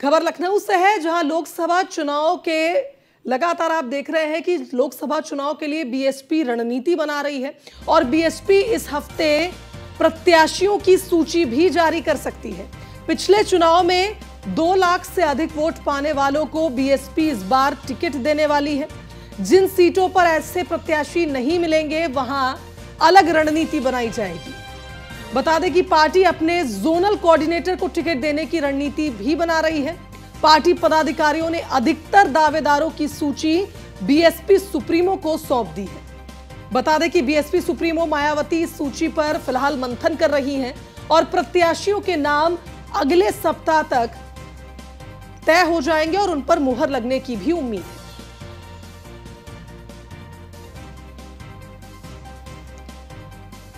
खबर लखनऊ से है, जहां लोकसभा चुनाव के लगातार आप देख रहे हैं कि लोकसभा चुनाव के लिए बीएसपी रणनीति बना रही है और बीएसपी इस हफ्ते प्रत्याशियों की सूची भी जारी कर सकती है। पिछले चुनाव में 2 लाख से अधिक वोट पाने वालों को बीएसपी इस बार टिकट देने वाली है। जिन सीटों पर ऐसे प्रत्याशी नहीं मिलेंगे वहां अलग रणनीति बनाई जाएगी। बता दें कि पार्टी अपने जोनल कोऑर्डिनेटर को टिकट देने की रणनीति भी बना रही है। पार्टी पदाधिकारियों ने अधिकतर दावेदारों की सूची बीएसपी सुप्रीमो को सौंप दी है। बता दें कि बीएसपी सुप्रीमो मायावती इस सूची पर फिलहाल मंथन कर रही हैं और प्रत्याशियों के नाम अगले सप्ताह तक तय हो जाएंगे और उन पर मुहर लगने की भी उम्मीद है।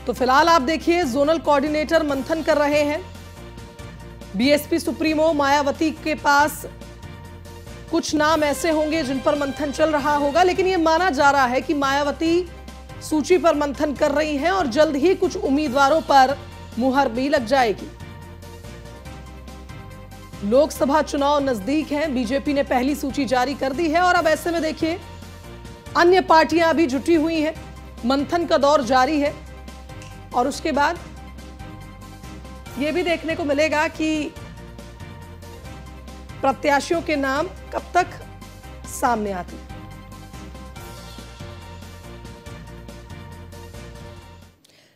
तो फिलहाल आप देखिए, जोनल कोऑर्डिनेटर मंथन कर रहे हैं। बीएसपी सुप्रीमो मायावती के पास कुछ नाम ऐसे होंगे जिन पर मंथन चल रहा होगा, लेकिन यह माना जा रहा है कि मायावती सूची पर मंथन कर रही हैं और जल्द ही कुछ उम्मीदवारों पर मुहर भी लग जाएगी। लोकसभा चुनाव नजदीक हैं, बीजेपी ने पहली सूची जारी कर दी है और अब ऐसे में देखिए अन्य पार्टियां भी जुटी हुई हैं, मंथन का दौर जारी है और उसके बाद यह भी देखने को मिलेगा कि प्रत्याशियों के नाम कब तक सामने आते हैं।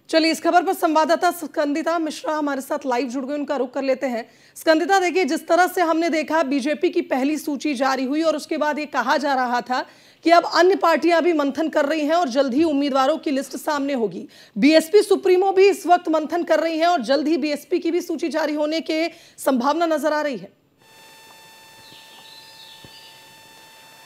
चलिए, इस खबर पर संवाददाता स्कंदिता मिश्रा हमारे साथ लाइव जुड़ गए, उनका रुख कर लेते हैं। स्कंदिता, देखिए, जिस तरह से हमने देखा बीजेपी की पहली सूची जारी हुई और उसके बाद ये कहा जा रहा था कि अब अन्य पार्टियां भी मंथन कर रही हैं और जल्द ही उम्मीदवारों की लिस्ट सामने होगी। बीएसपी सुप्रीमो भी इस वक्त मंथन कर रही हैं और जल्द ही बीएसपी की भी सूची जारी होने की संभावना नजर आ रही है।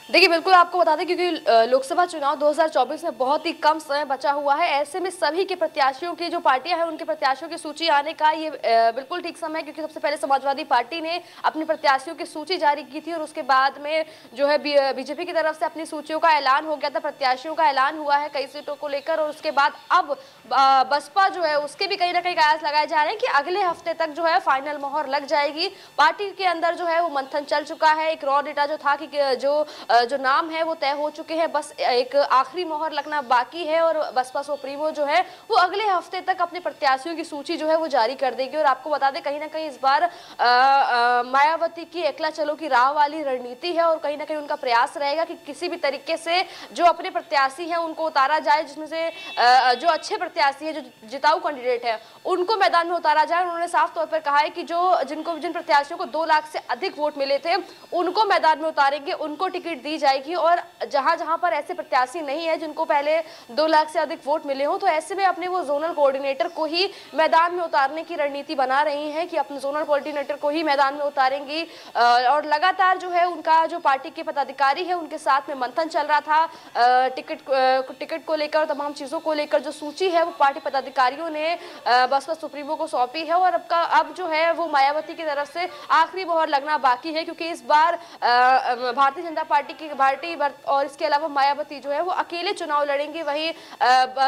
देखिए, बिल्कुल आपको बता दें, क्योंकि लोकसभा चुनाव 2024 में बहुत ही कम समय बचा हुआ है, ऐसे में सभी के प्रत्याशियों की जो पार्टियां हैं उनके प्रत्याशियों की सूची आने का ये बिल्कुल ठीक समय है, क्योंकि सबसे पहले समाजवादी पार्टी ने अपने प्रत्याशियों की सूची जारी की थी और उसके बाद में जो है बीजेपी की तरफ से अपनी सूचियों का ऐलान हो गया था, प्रत्याशियों का ऐलान हुआ है कई सीटों को लेकर। और उसके बाद अब बसपा जो है उसके भी कहीं ना कहीं कयास लगाए जा रहे हैं कि अगले हफ्ते तक जो है फाइनल मोहर लग जाएगी। पार्टी के अंदर जो है वो मंथन चल चुका है, एक रॉ डेटा जो था कि जो नाम है वो तय हो चुके हैं, बस एक आखिरी मोहर लगना बाकी है और बसपा सुप्रीमो जो है वो अगले हफ्ते तक अपने प्रत्याशियों की सूची जो है वो जारी कर देगी। और आपको बता दें, कहीं ना कहीं इस बार मायावती की एकला चलो की राह वाली रणनीति है और कहीं ना कहीं उनका प्रयास रहेगा कि किसी भी तरीके से जो अपने प्रत्याशी हैं उनको उतारा जाए, जिसमें से जो अच्छे प्रत्याशी है, जो जिताऊ कैंडिडेट है, उनको मैदान में उतारा जाए। उन्होंने साफ तौर पर कहा है कि जिन प्रत्याशियों को 2 लाख से अधिक वोट मिले थे उनको मैदान में उतारेंगे, उनको टिकट दी जाएगी। और जहां पर ऐसे प्रत्याशी नहीं है जिनको पहले 2 लाख से अधिक वोट मिले हो, तो ऐसे में अपने वो जोनल कोऑर्डिनेटर को ही मैदान में उतारने की रणनीति बना रही हैं कि अपने जोनल कोऑर्डिनेटर को ही मैदान में उतारेंगी। और लगातार जो है उनका जो पार्टी के पदाधिकारी है उनके साथ में मंथन चल रहा था टिकट को लेकर, तमाम चीजों को लेकर। जो सूची है वो पार्टी पदाधिकारियों ने बसपा सुप्रीमो को सौंपी है और अब जो है वो मायावती की तरफ से आखिरी मोहर लगना बाकी है, क्योंकि इस बार भारतीय जनता पार्टी और इसके अलावा मायावती जो है वो अकेले चुनाव लड़ेंगे, वहीं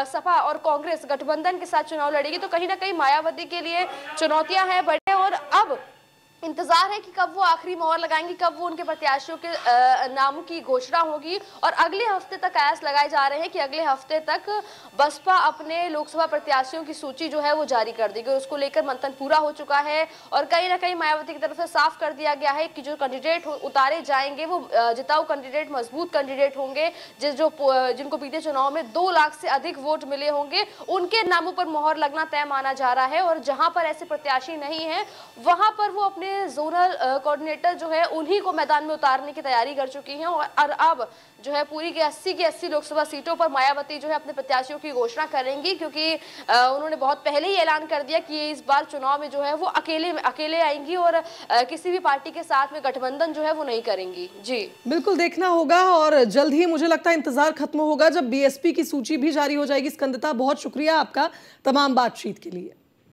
सपा और कांग्रेस गठबंधन के साथ चुनाव लड़ेगी। तो कहीं ना कहीं मायावती के लिए चुनौतियां हैं बड़े और अब इंतजार है कि कब वो आखिरी मोहर लगाएंगी, कब वो उनके प्रत्याशियों के नामों की घोषणा होगी। और अगले हफ्ते तक कयास लगाए जा रहे हैं कि अगले हफ्ते तक बसपा अपने लोकसभा प्रत्याशियों की सूची जो है वो जारी कर देगी। उसको लेकर मंथन पूरा हो चुका है और कहीं ना कहीं मायावती की तरफ से साफ कर दिया गया है कि जो कैंडिडेट उतारे जाएंगे वो जिताऊ कैंडिडेट, मजबूत कैंडिडेट होंगे, जिनको बीते चुनाव में 2 लाख से अधिक वोट मिले होंगे, उनके नामों पर मोहर लगना तय माना जा रहा है। और जहां पर ऐसे प्रत्याशी नहीं है वहां पर वो अपने जोनल कोऑर्डिनेटर जो है उन्हीं को मैदान में उतारने की तैयारी कर चुकी हैं। और अब जो है पूरी की 80 लोकसभा सीटों पर मायावती जो है अपने प्रत्याशियों की घोषणा करेंगी, क्योंकि उन्होंने बहुत पहले ही ऐलान कर दिया कि इस बार चुनाव में जो है वो अकेले आएंगी और किसी भी पार्टी के साथ में गठबंधन जो है वो नहीं करेंगी। जी बिल्कुल, देखना होगा और जल्द ही मुझे लगता है इंतजार खत्म होगा जब बीएसपी की सूची भी जारी हो जाएगी। स्कंदिता, बहुत शुक्रिया आपका तमाम बातचीत के लिए।